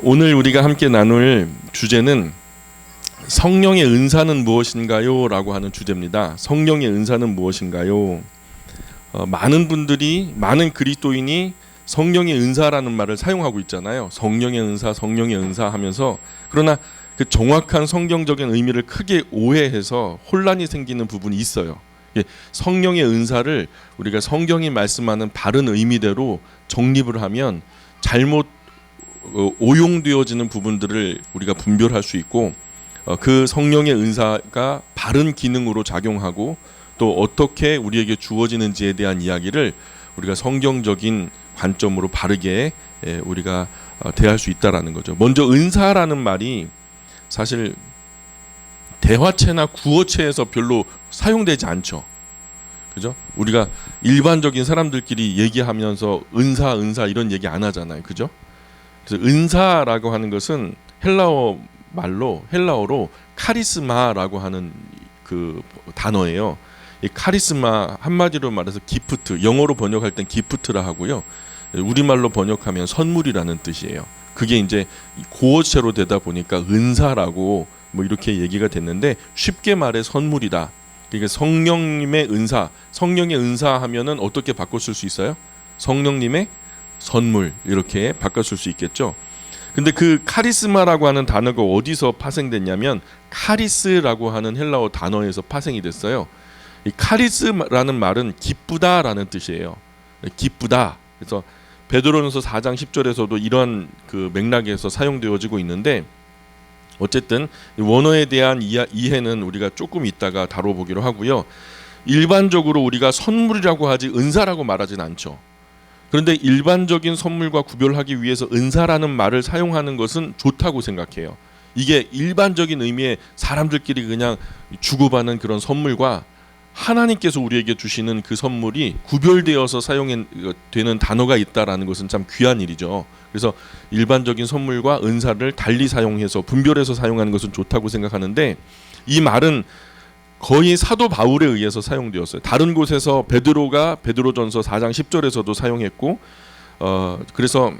오늘 우리가 함께 나눌 주제는 성령의 은사는 무엇인가요? 라고 하는 주제입니다. 성령의 은사는 무엇인가요? 많은 그리스도인이 성령의 은사라는 말을 사용하고 있잖아요. 성령의 은사 하면서, 그러나 그 정확한 성경적인 의미를 크게 오해해서 혼란이 생기는 부분이 있어요. 성령의 은사를 우리가 성경이 말씀하는 바른 의미대로 정립을 하면 잘못 오용되어지는 부분들을 우리가 분별할 수 있고, 그 성령의 은사가 바른 기능으로 작용하고 또 어떻게 우리에게 주어지는지에 대한 이야기를 우리가 성경적인 관점으로 바르게 우리가 대할 수 있다라는 거죠. 먼저 은사라는 말이 사실 대화체나 구어체에서 별로 사용되지 않죠. 그죠? 우리가 일반적인 사람들끼리 얘기하면서 은사 이런 얘기 안 하잖아요. 그죠? 그래서 은사라고 하는 것은 헬라어로 카리스마라고 하는 그 단어예요. 이 카리스마 한마디로 말해서 기프트, 영어로 번역할 땐 기프트라 하고요. 우리말로 번역하면 선물이라는 뜻이에요. 그게 이제 고어체로 되다 보니까 은사라고 뭐 이렇게 얘기가 됐는데, 쉽게 말해 선물이다. 그러니까 성령님의 은사 하면은 어떻게 바꿨을 수 있어요? 성령님의 선물, 이렇게 바꿨을 수 있겠죠. 근데 그 카리스마라고 하는 단어가 어디서 파생됐냐면 카리스라고 하는 헬라어 단어에서 파생이 됐어요. 이 카리스라는 말은 기쁘다라는 뜻이에요. 기쁘다. 그래서 베드로전서 4장 10절에서도 이런 그 맥락에서 사용되어지고 있는데, 어쨌든 원어에 대한 이해는 우리가 조금 이따가 다뤄보기로 하고요. 일반적으로 우리가 선물이라고 하지 은사라고 말하진 않죠. 그런데 일반적인 선물과 구별하기 위해서 은사라는 말을 사용하는 것은 좋다고 생각해요. 이게 일반적인 의미의 사람들끼리 그냥 주고받는 그런 선물과 하나님께서 우리에게 주시는 그 선물이 구별되어서 사용되는 단어가 있다라는 것은 참 귀한 일이죠. 그래서 일반적인 선물과 은사를 달리 사용해서 분별해서 사용하는 것은 좋다고 생각하는데, 이 말은 거의 사도 바울에 의해서 사용되었어요. 다른 곳에서 베드로가 베드로전서 4장 10절에서도 사용했고, 그래서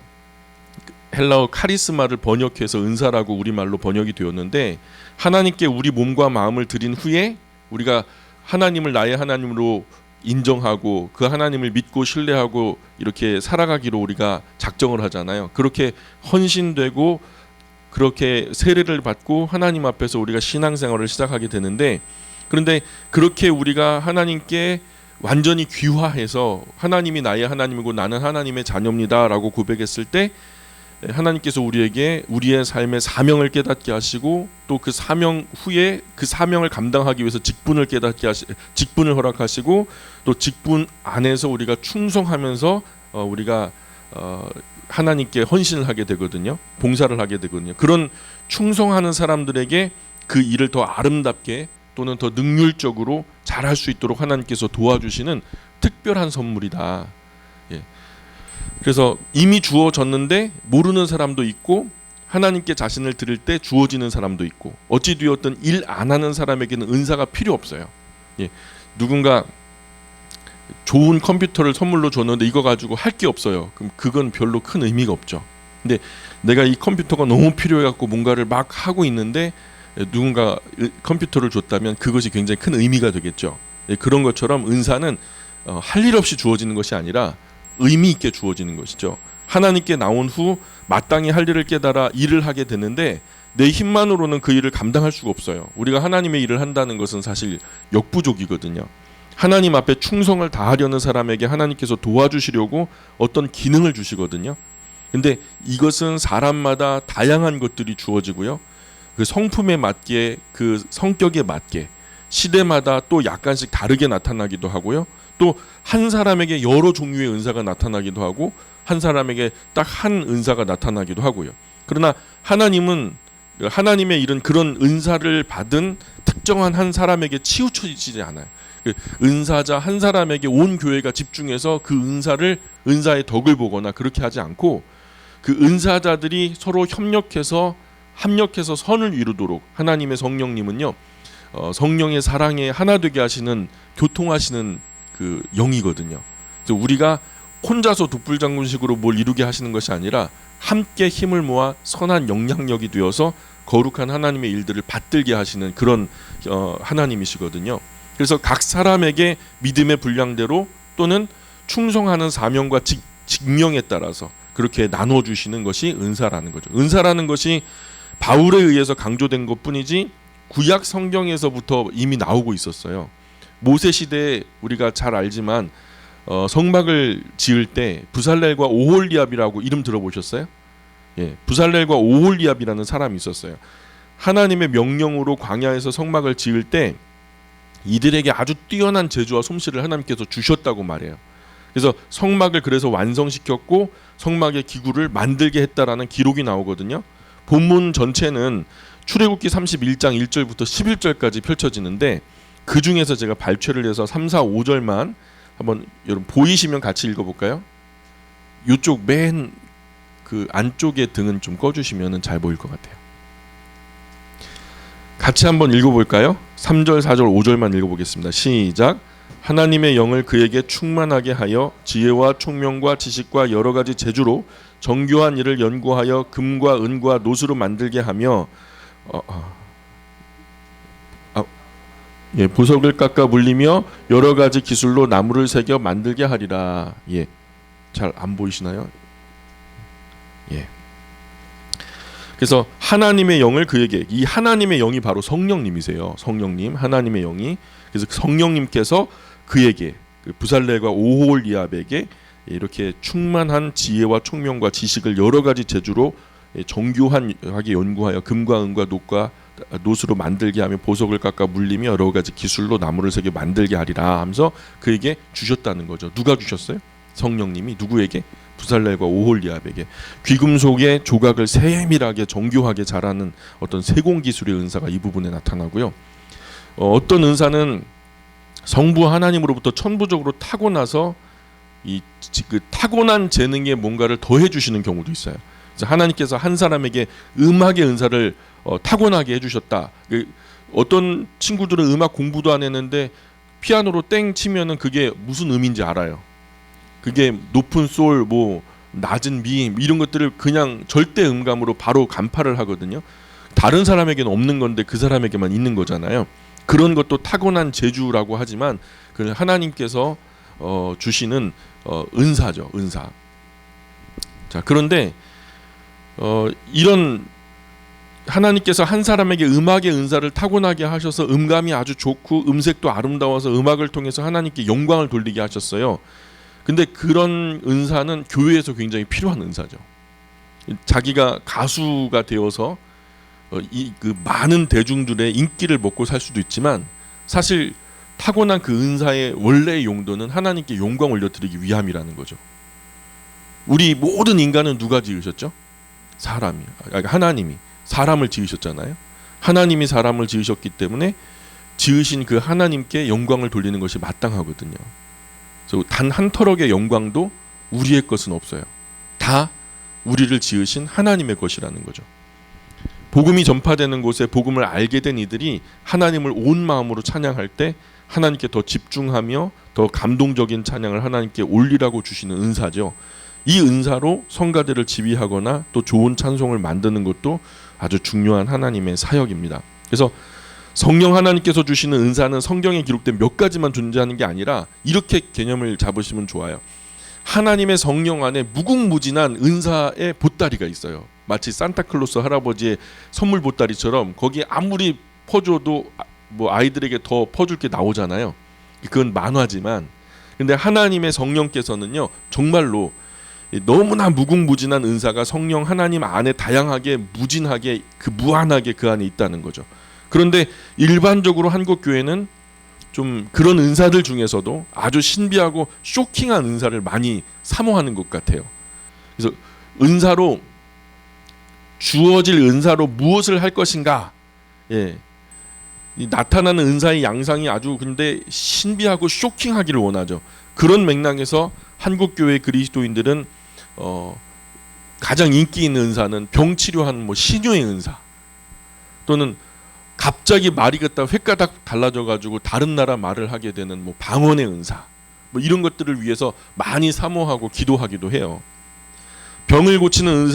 헬라어 카리스마를 번역해서 은사라고 우리말로 번역이 되었는데, 하나님께 우리 몸과 마음을 드린 후에 우리가 하나님을 나의 하나님으로 인정하고 그 하나님을 믿고 신뢰하고 이렇게 살아가기로 우리가 작정을 하잖아요. 그렇게 헌신되고 그렇게 세례를 받고 하나님 앞에서 우리가 신앙생활을 시작하게 되는데, 그런데 그렇게 우리가 하나님께 완전히 귀화해서 하나님이 나의 하나님이고 나는 하나님의 자녀입니다 라고 고백했을 때, 하나님께서 우리에게 우리의 삶의 사명을 깨닫게 하시고, 또 그 사명 후에 그 사명을 감당하기 위해서 직분을 허락하시고, 또 직분 안에서 우리가 충성하면서 우리가 하나님께 헌신을 하게 되거든요. 봉사를 하게 되거든요. 그런 충성하는 사람들에게 그 일을 더 아름답게 또는 더 능률적으로 잘할 수 있도록 하나님께서 도와주시는 특별한 선물이다. 그래서 이미 주어졌는데 모르는 사람도 있고, 하나님께 자신을 드릴 때 주어지는 사람도 있고, 어찌 되었든 일 안 하는 사람에게는 은사가 필요 없어요. 누군가 좋은 컴퓨터를 선물로 줬는데 이거 가지고 할 게 없어요. 그럼 그건 별로 큰 의미가 없죠. 근데 내가 이 컴퓨터가 너무 필요해갖고 뭔가를 막 하고 있는데 누군가 컴퓨터를 줬다면 그것이 굉장히 큰 의미가 되겠죠. 그런 것처럼 은사는 할 일 없이 주어지는 것이 아니라 의미 있게 주어지는 것이죠. 하나님께 나온 후 마땅히 할 일을 깨달아 일을 하게 되는데, 내 힘만으로는 그 일을 감당할 수가 없어요. 우리가 하나님의 일을 한다는 것은 사실 역부족이거든요. 하나님 앞에 충성을 다하려는 사람에게 하나님께서 도와주시려고 어떤 기능을 주시거든요. 근데 이것은 사람마다 다양한 것들이 주어지고요. 그 성품에 맞게, 그 성격에 맞게 시대마다 또 약간씩 다르게 나타나기도 하고요. 또 한 사람에게 여러 종류의 은사가 나타나기도 하고, 한 사람에게 딱 한 은사가 나타나기도 하고요. 그러나 하나님은 하나님의 일은 그런 은사를 받은 특정한 한 사람에게 치우쳐지지 않아요. 그 은사자 한 사람에게 온 교회가 집중해서 그 은사의 덕을 보거나 그렇게 하지 않고, 그 은사자들이 서로 합력해서 선을 이루도록 하나님의 성령님은요, 성령의 사랑에 하나 되게 하시는, 교통하시는 그 영이거든요. 그래서 우리가 혼자서 독불장군식으로 뭘 이루게 하시는 것이 아니라 함께 힘을 모아 선한 영향력이 되어서 거룩한 하나님의 일들을 받들게 하시는 그런 하나님이시거든요. 그래서 각 사람에게 믿음의 분량대로 또는 충성하는 사명과 직명에 따라서 그렇게 나눠주시는 것이 은사라는 거죠. 은사라는 것이 바울에 의해서 강조된 것뿐이지 구약 성경에서부터 이미 나오고 있었어요. 모세 시대에 우리가 잘 알지만 성막을 지을 때 부살렐과 오홀리압이라고 이름 들어보셨어요? 예, 부살렐과 오홀리압이라는 사람이 있었어요. 하나님의 명령으로 광야에서 성막을 지을 때 이들에게 아주 뛰어난 재주와 솜씨를 하나님께서 주셨다고 말해요. 그래서 성막을 그래서 완성시켰고 성막의 기구를 만들게 했다라는 기록이 나오거든요. 본문 전체는 출애굽기 31장 1절부터 11절까지 펼쳐지는데 그 중에서 제가 발췌를 해서 3, 4, 5절만 한번 여러분 보이시면 같이 읽어볼까요? 이쪽 맨 그 안쪽에 등은 좀 꺼주시면 잘 보일 것 같아요. 같이 한번 읽어볼까요? 3절, 4절, 5절만 읽어보겠습니다. 시작. 하나님의 영을 그에게 충만하게 하여 지혜와 총명과 지식과 여러 가지 재주로 정교한 일을 연구하여 금과 은과 노수로 만들게 하며 보석을 깎아 물리며 여러 가지 기술로 나무를 새겨 만들게 하리라. 예, 잘 안 보이시나요? 예. 그래서 하나님의 영을 그에게, 이 하나님의 영이 바로 성령님이세요. 성령님, 하나님의 영이. 그래서 성령님께서 그에게, 그 부살렐과 오홀리압에게 이렇게 충만한 지혜와 총명과 지식을 여러 가지 재주로 정교하게 연구하여 금과 은과 노수로 만들게 하며 보석을 깎아 물리며 여러 가지 기술로 나무를 새겨 만들게 하리라 하면서 그에게 주셨다는 거죠. 누가 주셨어요? 성령님이 누구에게? 부살렐과 오홀리압에게. 귀금속의 조각을 세밀하게 정교하게 잘하는 어떤 세공 기술의 은사가 이 부분에 나타나고요. 어떤 은사는 성부 하나님으로부터 천부적으로 타고나서 그 타고난 재능에 뭔가를 더해 주시는 경우도 있어요. 그래서 하나님께서 한 사람에게 음악의 은사를 타고나게 해주셨다. 어떤 친구들은 음악 공부도 안 했는데 피아노로 땡 치면은 그게 무슨 음인지 알아요. 그게 높은 솔, 뭐 낮은 미 이런 것들을 그냥 절대 음감으로 바로 간파를 하거든요. 다른 사람에게는 없는 건데 그 사람에게만 있는 거잖아요. 그런 것도 타고난 재주라고 하지만 그 하나님께서 주시는 은사죠, 은사. 자, 그런데 이런 하나님께서 한 사람에게 음악의 은사를 타고나게 하셔서 음감이 아주 좋고 음색도 아름다워서 음악을 통해서 하나님께 영광을 돌리게 하셨어요. 근데 그런 은사는 교회에서 굉장히 필요한 은사죠. 자기가 가수가 되어서 그 많은 대중들의 인기를 먹고 살 수도 있지만 사실 타고난 그 은사의 원래의 용도는 하나님께 영광 올려드리기 위함이라는 거죠. 우리 모든 인간은 누가 지으셨죠? 사람이, 하나님이 사람을 지으셨잖아요. 하나님이 사람을 지으셨기 때문에 지으신 그 하나님께 영광을 돌리는 것이 마땅하거든요. 그래서 단 한 털억의 영광도 우리의 것은 없어요. 다 우리를 지으신 하나님의 것이라는 거죠. 복음이 전파되는 곳에 복음을 알게 된 이들이 하나님을 온 마음으로 찬양할 때 하나님께 더 집중하며 더 감동적인 찬양을 하나님께 올리라고 주시는 은사죠. 이 은사로 성가대를 지휘하거나 또 좋은 찬송을 만드는 것도 아주 중요한 하나님의 사역입니다. 그래서 성령 하나님께서 주시는 은사는 성경에 기록된 몇 가지만 존재하는 게 아니라 이렇게 개념을 잡으시면 좋아요. 하나님의 성령 안에 무궁무진한 은사의 보따리가 있어요. 마치 산타클로스 할아버지의 선물 보따리처럼 거기에 아무리 퍼줘도 뭐 아이들에게 더 퍼줄 게 나오잖아요. 그건 만화지만 근데 하나님의 성령께서는요 정말로 너무나 무궁무진한 은사가 성령 하나님 안에 다양하게 무진하게 그 무한하게 그 안에 있다는 거죠. 그런데 일반적으로 한국 교회는 좀 그런 은사들 중에서도 아주 신비하고 쇼킹한 은사를 많이 사모하는 것 같아요. 그래서 은사로 주어질 은사로 무엇을 할 것인가? 예. 이 나타나는 은사의 양상이 아주 근데 신비하고 쇼킹하기를 원하죠. 그런 맥락에서 한국 교회 그리스도인들은 가장 인기 있는 은사는 병 치료하는 뭐 신유의 은사 또는 갑자기 말이 걷다 횟가닥 달라져 가지고 다른 나라 말을 하게 되는 뭐 방언의 은사 뭐 이런 것들을 위해서 많이 사모하고 기도하기도 해요. 병을 고치는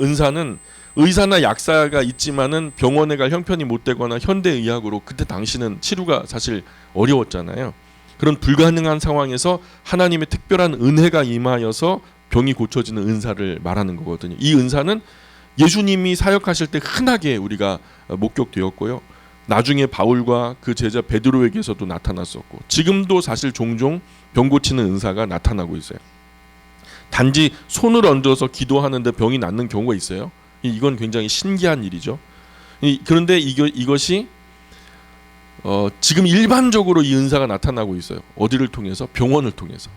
은사는 의사나 약사가 있지만은 병원에 갈 형편이 못 되거나 현대의학으로 그때 당시는 치료가 사실 어려웠잖아요. 그런 불가능한 상황에서 하나님의 특별한 은혜가 임하여서 병이 고쳐지는 은사를 말하는 거거든요. 이 은사는 예수님이 사역하실 때 흔하게 우리가 목격되었고요. 나중에 바울과 그 제자 베드로에게서도 나타났었고 지금도 사실 종종 병 고치는 은사가 나타나고 있어요. 단지 손을 얹어서 기도하는데 병이 낫는 경우가 있어요. 이건 굉장히 신기한 일이죠. 그런데 이것이 지금 일반적으로 이 은사가 나타나고 있어요. 어디를 통해서? 병원을 통해서.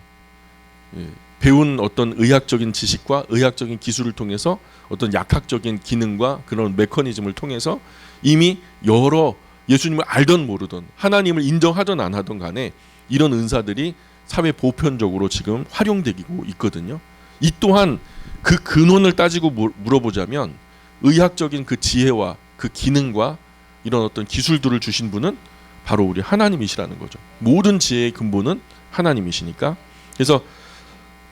배운 어떤 의학적인 지식과 의학적인 기술을 통해서 어떤 약학적인 기능과 그런 메커니즘을 통해서 이미 여러 예수님을 알던 모르던 하나님을 인정하던 안 하던 간에 이런 은사들이 사회 보편적으로 지금 활용되고 있거든요. 이 또한 그 근원을 따지고 물어보자면 의학적인 그 지혜와 그 기능과 이런 어떤 기술들을 주신 분은 바로 우리 하나님이시라는 거죠. 모든 지혜의 근본은 하나님이시니까. 그래서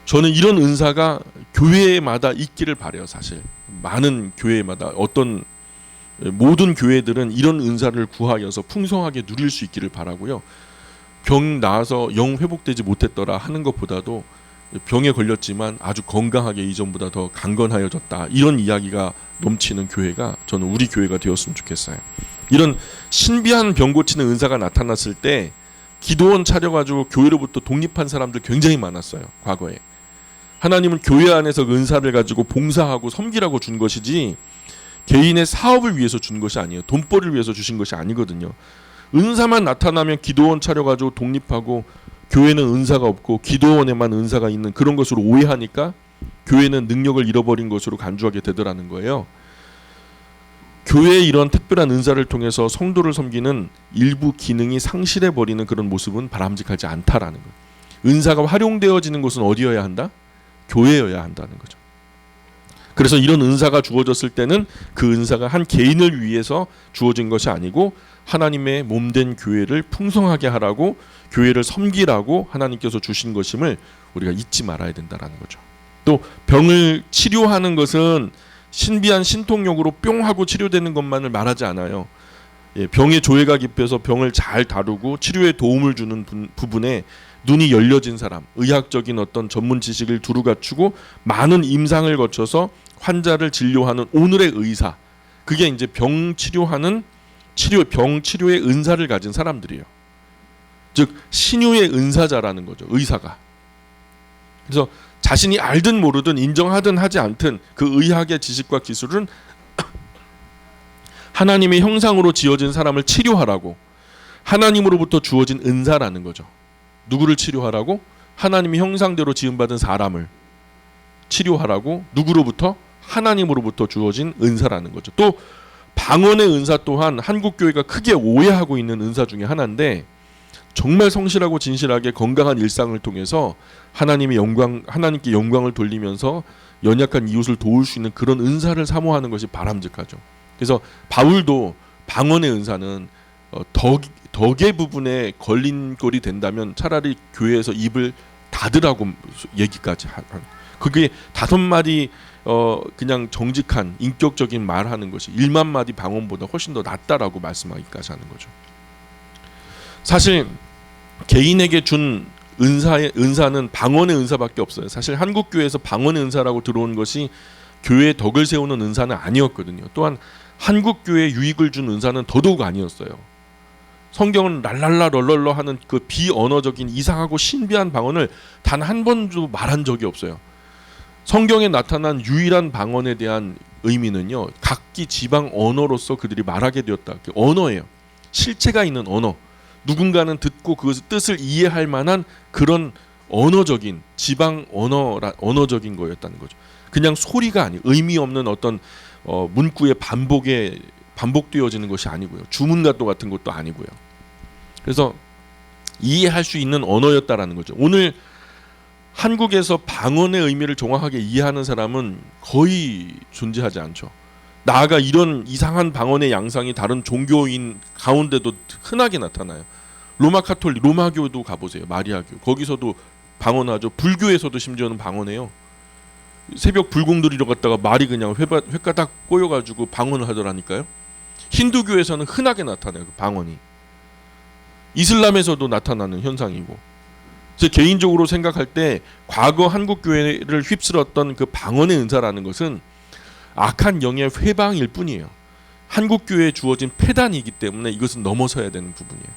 저는 이런 은사가 교회마다 있기를 바라요. 사실 많은 교회마다 어떤 모든 교회들은 이런 은사를 구하여서 풍성하게 누릴 수 있기를 바라고요. 병 나아서 영 회복되지 못했더라 하는 것보다도 병에 걸렸지만 아주 건강하게 이전보다 더 강건하여졌다 이런 이야기가 넘치는 교회가 저는 우리 교회가 되었으면 좋겠어요. 이런 신비한 병 고치는 은사가 나타났을 때 기도원 차려가지고 교회로부터 독립한 사람들 굉장히 많았어요. 과거에 하나님은 교회 안에서 그 은사를 가지고 봉사하고 섬기라고 준 것이지 개인의 사업을 위해서 준 것이 아니에요. 돈벌이를 위해서 주신 것이 아니거든요. 은사만 나타나면 기도원 차려가지고 독립하고 교회는 은사가 없고 기도원에만 은사가 있는 그런 것으로 오해하니까 교회는 능력을 잃어버린 것으로 간주하게 되더라는 거예요. 교회의 이런 특별한 은사를 통해서 성도를 섬기는 일부 기능이 상실해버리는 그런 모습은 바람직하지 않다라는 거예요. 은사가 활용되어지는 곳은 어디여야 한다? 교회여야 한다는 거죠. 그래서 이런 은사가 주어졌을 때는 그 은사가 한 개인을 위해서 주어진 것이 아니고 하나님의 몸된 교회를 풍성하게 하라고 교회를 섬기라고 하나님께서 주신 것임을 우리가 잊지 말아야 된다는 거죠. 또 병을 치료하는 것은 신비한 신통력으로 뿅 하고 치료되는 것만을 말하지 않아요. 병의 조예가 깊어서 병을 잘 다루고 치료에 도움을 주는 부분에 눈이 열려진 사람, 의학적인 어떤 전문 지식을 두루 갖추고 많은 임상을 거쳐서 환자를 진료하는 오늘의 의사, 그게 이제 병 치료의 은사를 가진 사람들이에요. 즉 신유의 은사자라는 거죠. 의사가. 그래서 자신이 알든 모르든 인정하든 하지 않든 그 의학의 지식과 기술은 하나님의 형상으로 지어진 사람을 치료하라고 하나님으로부터 주어진 은사라는 거죠. 누구를 치료하라고? 하나님의 형상대로 지음받은 사람을 치료하라고 누구로부터? 하나님으로부터 주어진 은사라는 거죠. 또 방언의 은사 또한 한국교회가 크게 오해하고 있는 은사 중에 하나인데 정말 성실하고 진실하게 건강한 일상을 통해서 하나님께 영광을 돌리면서 연약한 이웃을 도울 수 있는 그런 은사를 사모하는 것이 바람직하죠. 그래서 바울도 방언의 은사는 덕의 부분에 걸림돌이 된다면 차라리 교회에서 입을 닫으라고 얘기까지 한 그게 5마디 그냥 정직한 인격적인 말하는 것이 1만 마디 방언보다 훨씬 더 낫다라고 말씀하기까지 하는 거죠. 사실 개인에게 준 은사는 방언의 은사밖에 없어요. 사실 한국 교회에서 방언의 은사라고 들어온 것이 교회의 덕을 세우는 은사는 아니었거든요. 또한 한국 교회에 유익을 준 은사는 더더욱 아니었어요. 성경은 랄랄라 럴럴러 하는 그 비언어적인 이상하고 신비한 방언을 단 한 번도 말한 적이 없어요. 성경에 나타난 유일한 방언에 대한 의미는요, 각기 지방 언어로서 그들이 말하게 되었다. 언어예요. 실체가 있는 언어. 누군가는 듣고 그 뜻을 이해할 만한 그런 언어적인 지방 언어적인 거였다는 거죠. 그냥 소리가 아니고 의미 없는 어떤 문구의 반복되어지는 것이 아니고요. 주문가도 같은 것도 아니고요. 그래서 이해할 수 있는 언어였다라는 거죠. 오늘 한국에서 방언의 의미를 정확하게 이해하는 사람은 거의 존재하지 않죠. 나아가 이런 이상한 방언의 양상이 다른 종교인 가운데도 흔하게 나타나요. 로마 카톨릭, 로마교도 가보세요. 마리아교. 거기서도 방언하죠. 불교에서도 심지어는 방언해요. 새벽 불공 드리러 갔다가 말이 그냥 회가닥 꼬여가지고 방언을 하더라니까요. 힌두교에서는 흔하게 나타나요. 그 방언이. 이슬람에서도 나타나는 현상이고. 제 개인적으로 생각할 때 과거 한국 교회를 휩쓸었던 그 방언의 은사라는 것은 악한 영의 회방일 뿐이에요. 한국 교회에 주어진 폐단이기 때문에 이것은 넘어서야 되는 부분이에요.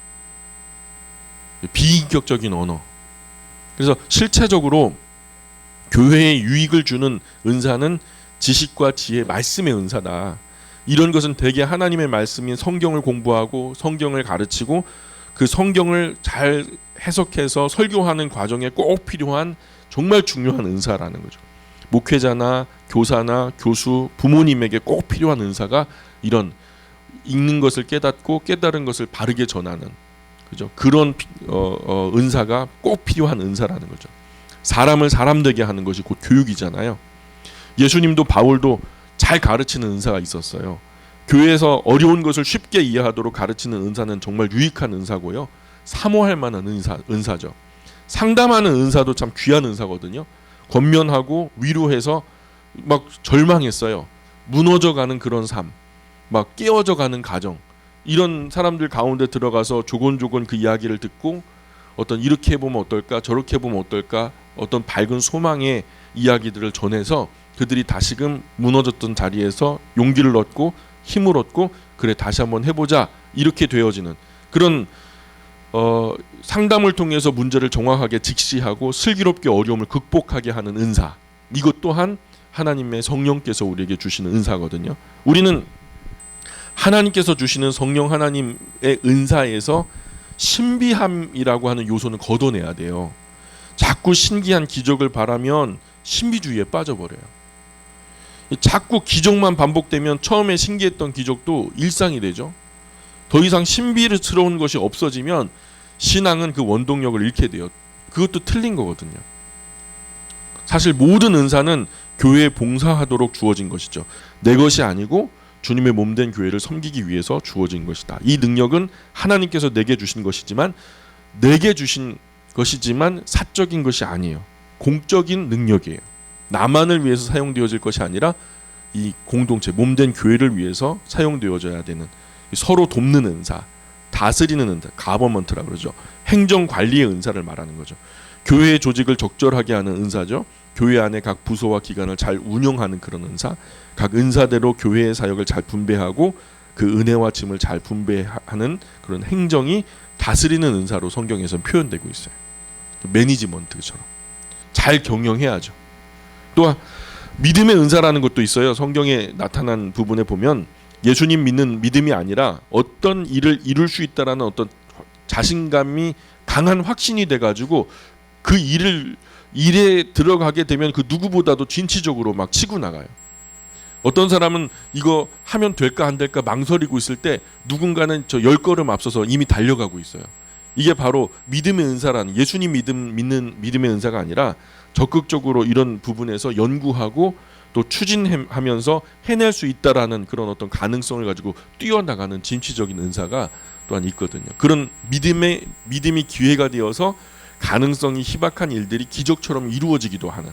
비인격적인 언어. 그래서 실체적으로 교회에 유익을 주는 은사는 지식과 지혜, 말씀의 은사다. 이런 것은 대개 하나님의 말씀인 성경을 공부하고 성경을 가르치고 그 성경을 잘 해석해서 설교하는 과정에 꼭 필요한 정말 중요한 은사라는 거죠. 목회자나 교사나 교수, 부모님에게 꼭 필요한 은사가 이런 읽는 것을 깨닫고 깨달은 것을 바르게 전하는, 그죠? 그런 은사가 꼭 필요한 은사라는 거죠. 사람을 사람 되게 하는 것이 곧 교육이잖아요. 예수님도 바울도 잘 가르치는 은사가 있었어요. 교회에서 어려운 것을 쉽게 이해하도록 가르치는 은사는 정말 유익한 은사고요. 사모할 만한 은사죠. 상담하는 은사도 참 귀한 은사거든요. 권면하고 위로해서 막 절망했어요. 무너져가는 그런 삶, 막 깨어져가는 가정, 이런 사람들 가운데 들어가서 조곤조곤 그 이야기를 듣고 어떤 이렇게 해보면 어떨까, 저렇게 해보면 어떨까, 어떤 밝은 소망의 이야기들을 전해서 그들이 다시금 무너졌던 자리에서 용기를 얻고 힘을 얻고 그래 다시 한번 해보자, 이렇게 되어지는 그런 상담을 통해서 문제를 정확하게 직시하고 슬기롭게 어려움을 극복하게 하는 은사, 이것 또한 하나님의 성령께서 우리에게 주시는 은사거든요. 우리는 하나님께서 주시는 성령 하나님의 은사에서 신비함이라고 하는 요소는 걷어내야 돼요. 자꾸 신기한 기적을 바라면 신비주의에 빠져버려요. 자꾸 기적만 반복되면 처음에 신기했던 기적도 일상이 되죠. 더 이상 신비스러운 것이 없어지면 신앙은 그 원동력을 잃게 돼요. 그것도 틀린 거거든요. 사실 모든 은사는 교회에 봉사하도록 주어진 것이죠. 내 것이 아니고 주님의 몸된 교회를 섬기기 위해서 주어진 것이다. 이 능력은 하나님께서 내게 주신 것이지만 사적인 것이 아니에요. 공적인 능력이에요. 나만을 위해서 사용되어질 것이 아니라 이 공동체, 몸된 교회를 위해서 사용되어져야 되는, 서로 돕는 은사, 다스리는 은사, 가버먼트라고 그러죠. 행정관리의 은사를 말하는 거죠. 교회의 조직을 적절하게 하는 은사죠. 교회 안에 각 부서와 기관을 잘 운영하는 그런 은사, 각 은사대로 교회의 사역을 잘 분배하고 그 은혜와 짐을 잘 분배하는 그런 행정이 다스리는 은사로 성경에서는 표현되고 있어요. 매니지먼트처럼 잘 경영해야죠. 또한 믿음의 은사라는 것도 있어요. 성경에 나타난 부분에 보면 예수님 믿는 믿음이 아니라 어떤 일을 이룰 수 있다라는 어떤 자신감이 강한 확신이 돼가지고 그 일에 들어가게 되면 그 누구보다도 진취적으로 막 치고 나가요. 어떤 사람은 이거 하면 될까 안 될까 망설이고 있을 때 누군가는 저 10걸음 앞서서 이미 달려가고 있어요. 이게 바로 믿음의 은사라는, 예수님 믿는 믿음의 은사가 아니라 적극적으로 이런 부분에서 연구하고 또 추진하면서 해낼 수 있다라는 그런 어떤 가능성을 가지고 뛰어나가는 진취적인 은사가 또한 있거든요. 그런 믿음이 기회가 되어서 가능성이 희박한 일들이 기적처럼 이루어지기도 하는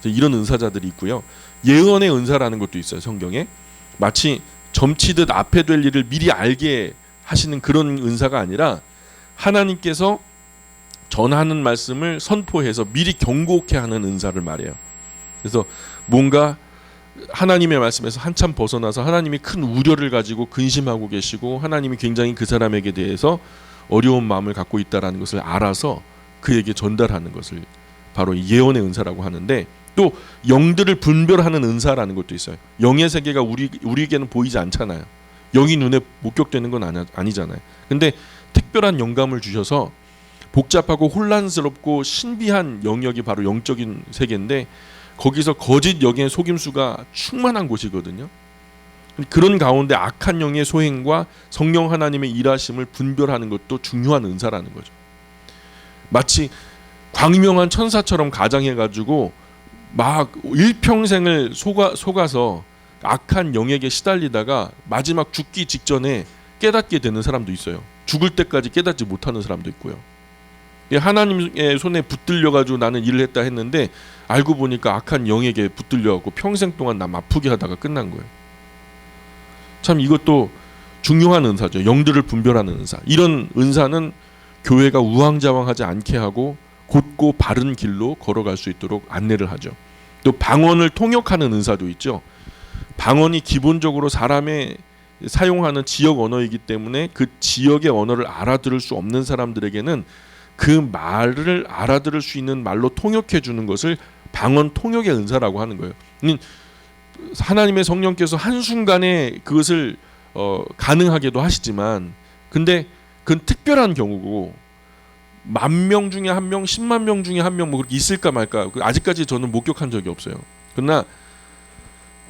이런 은사자들이 있고요. 예언의 은사라는 것도 있어요. 성경에 마치 점치듯 앞에 될 일을 미리 알게 하시는 그런 은사가 아니라 하나님께서 전하는 말씀을 선포해서 미리 경고케 하는 은사를 말해요. 그래서 뭔가 하나님의 말씀에서 한참 벗어나서 하나님이 큰 우려를 가지고 근심하고 계시고 하나님이 굉장히 그 사람에게 대해서 어려운 마음을 갖고 있다라는 것을 알아서 그에게 전달하는 것을 바로 예언의 은사라고 하는데, 또 영들을 분별하는 은사라는 것도 있어요. 영의 세계가 우리에게는 보이지 않잖아요. 영이 눈에 목격되는 건 아니잖아요. 근데 특별한 영감을 주셔서 복잡하고 혼란스럽고 신비한 영역이 바로 영적인 세계인데 거기서 거짓 영의 속임수가 충만한 곳이거든요. 그런 가운데 악한 영의 소행과 성령 하나님의 일하심을 분별하는 것도 중요한 은사라는 거죠. 마치 광명한 천사처럼 가장해가지고 막 일평생을 속아서 악한 영에게 시달리다가 마지막 죽기 직전에 깨닫게 되는 사람도 있어요. 죽을 때까지 깨닫지 못하는 사람도 있고요. 하나님의 손에 붙들려 가지고 나는 일을 했다 했는데 알고 보니까 악한 영에게 붙들려 갖고 평생 동안 남 아프게 하다가 끝난 거예요. 참 이것도 중요한 은사죠. 영들을 분별하는 은사. 이런 은사는 교회가 우왕좌왕하지 않게 하고 곧고 바른 길로 걸어갈 수 있도록 안내를 하죠. 또 방언을 통역하는 은사도 있죠. 방언이 기본적으로 사람의 사용하는 지역 언어이기 때문에 그 지역의 언어를 알아들을 수 없는 사람들에게는 그 말을 알아들을 수 있는 말로 통역해 주는 것을 방언 통역의 은사라고 하는 거예요. 하나님의 성령께서 한순간에 그것을 가능하게도 하시지만 근데 그건 특별한 경우고 10,000명 중에 1명, 10만 명 중에 1명 뭐 그렇게 있을까 말까 아직까지 저는 목격한 적이 없어요. 그러나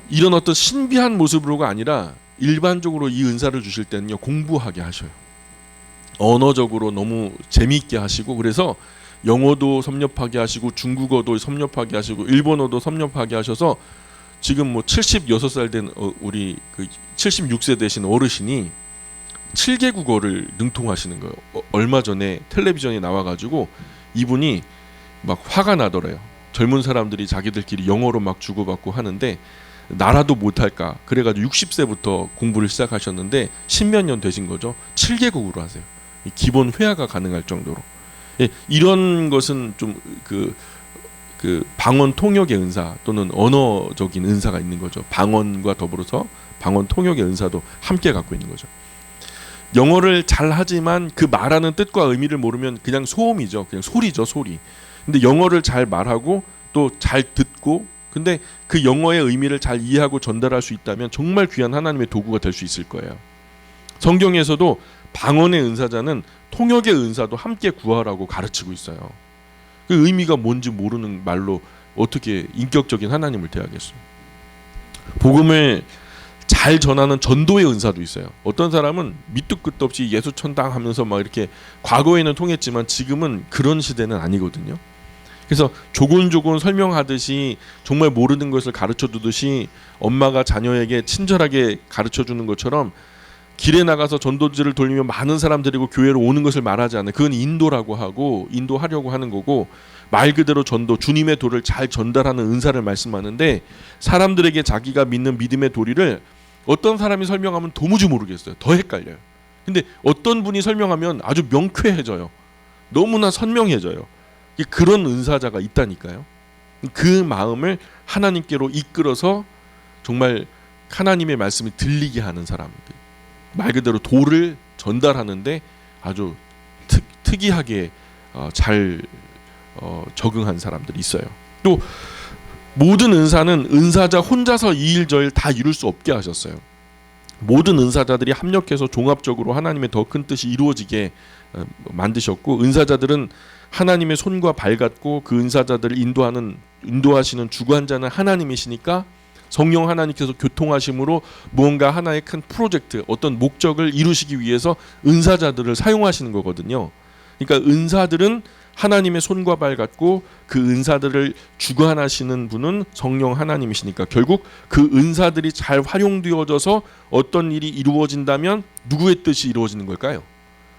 이런 어떤 신비한 모습으로가 아니라 일반적으로 이 은사를 주실 때는요 공부하게 하셔요. 언어적으로 너무 재미있게 하시고 그래서 영어도 섭렵하게 하시고 중국어도 섭렵하게 하시고 일본어도 섭렵하게 하셔서 지금 뭐 76살 된 우리 그 76세 되신 어르신이 7개국어를 능통하시는 거예요. 얼마 전에 텔레비전에 나와가지고 이분이 막 화가 나더래요. 젊은 사람들이 자기들끼리 영어로 막 주고받고 하는데 나라도 못할까 그래가지고 60세부터 공부를 시작하셨는데 10몇 년 되신 거죠. 7개국으로 하세요. 기본 회화가 가능할 정도로. 예, 이런 것은 좀 그 방언 통역의 은사 또는 언어적인 은사가 있는 거죠. 방언과 더불어서 방언 통역의 은사도 함께 갖고 있는 거죠. 영어를 잘 하지만 그 말하는 뜻과 의미를 모르면 그냥 소음이죠. 그냥 소리죠, 소리. 근데 영어를 잘 말하고 또 잘 듣고 근데 그 영어의 의미를 잘 이해하고 전달할 수 있다면 정말 귀한 하나님의 도구가 될 수 있을 거예요. 성경에서도 방언의 은사자는 통역의 은사도 함께 구하라고 가르치고 있어요. 그 의미가 뭔지 모르는 말로 어떻게 인격적인 하나님을 대하겠어요. 복음을 잘 전하는 전도의 은사도 있어요. 어떤 사람은 밑도 끝도 없이 예수천당 하면서 막 이렇게 과거에는 통했지만 지금은 그런 시대는 아니거든요. 그래서 조곤조곤 설명하듯이 정말 모르는 것을 가르쳐 두듯이 엄마가 자녀에게 친절하게 가르쳐 주는 것처럼 길에 나가서 전도지를 돌리면 많은 사람들이고 교회로 오는 것을 말하지 않는 그건 인도라고 하고 인도하려고 하는 거고 말 그대로 전도 주님의 도를 잘 전달하는 은사를 말씀하는데 사람들에게 자기가 믿는 믿음의 도리를 어떤 사람이 설명하면 도무지 모르겠어요. 더 헷갈려요. 근데 어떤 분이 설명하면 아주 명쾌해져요. 너무나 선명해져요. 그런 은사자가 있다니까요. 그 마음을 하나님께로 이끌어서 정말 하나님의 말씀이 들리게 하는 사람들. 말 그대로 도를 전달하는데 아주 특이하게 잘 적응한 사람들이 있어요. 또 모든 은사는 은사자 혼자서 이 일 저 일 다 이룰 수 없게 하셨어요. 모든 은사자들이 합력해서 종합적으로 하나님의 더 큰 뜻이 이루어지게 만드셨고 은사자들은 하나님의 손과 발 같고 그 은사자들을 인도하시는 주관자는 하나님이시니까 성령 하나님께서 교통하심으로 무언가 하나의 큰 프로젝트 어떤 목적을 이루시기 위해서 은사자들을 사용하시는 거거든요. 그러니까 은사들은 하나님의 손과 발 같고 그 은사들을 주관하시는 분은 성령 하나님이시니까 결국 그 은사들이 잘 활용되어져서 어떤 일이 이루어진다면 누구의 뜻이 이루어지는 걸까요?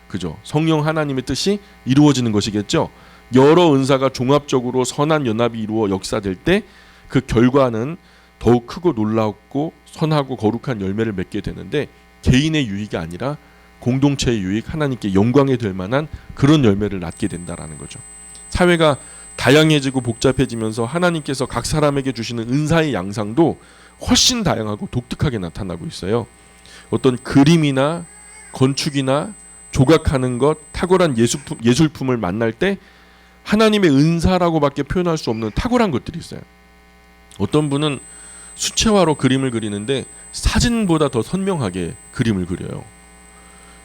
그죠? 성령 하나님의 뜻이 이루어지는 것이겠죠. 여러 은사가 종합적으로 선한 연합이 이루어 역사될 때 그 결과는 더욱 크고 놀랍고 선하고 거룩한 열매를 맺게 되는데 개인의 유익이 아니라 공동체의 유익, 하나님께 영광이 될 만한 그런 열매를 낳게 된다라는 거죠. 사회가 다양해지고 복잡해지면서 하나님께서 각 사람에게 주시는 은사의 양상도 훨씬 다양하고 독특하게 나타나고 있어요. 어떤 그림이나 건축이나 조각하는 것, 탁월한 예술품을 만날 때 하나님의 은사라고밖에 표현할 수 없는 탁월한 것들이 있어요. 어떤 분은 수채화로 그림을 그리는데 사진보다 더 선명하게 그림을 그려요.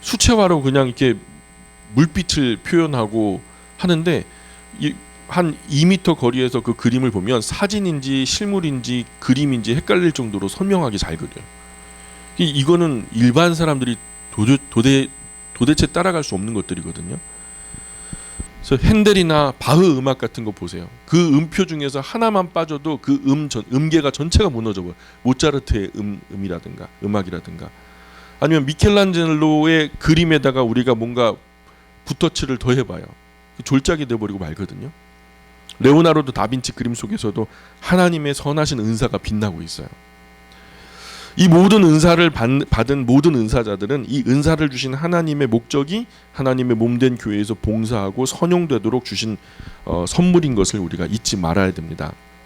수채화로 그냥 이렇게 물빛을 표현하고 하는데 한 2m 거리에서 그 그림을 보면 사진인지 실물인지 그림인지 헷갈릴 정도로 선명하게 잘 그려요. 이거는 일반 사람들이 도대체 따라갈 수 없는 것들이거든요. 그래서 핸델이나 바흐 음악 같은 거 보세요. 그 음표 중에서 하나만 빠져도 그 음계가 전체가 무너져 버려요. 모차르트의 음이라든가 음악이라든가 아니면 미켈란젤로의 그림에다가 우리가 뭔가 붓터치를 더해봐요. 졸작이 돼버리고 말거든요. 레오나르도 다빈치 그림 속에서도 하나님의 선하신 은사가 빛나고 있어요. 이 모든 은사를 받은 모든 은사자들은 이 은사를 주신 하나님의 목적이 하나님의 몸된 교회에서 봉사하고 선용되도록 주신 선물인 것을 우리가 잊지 말아야 됩니다.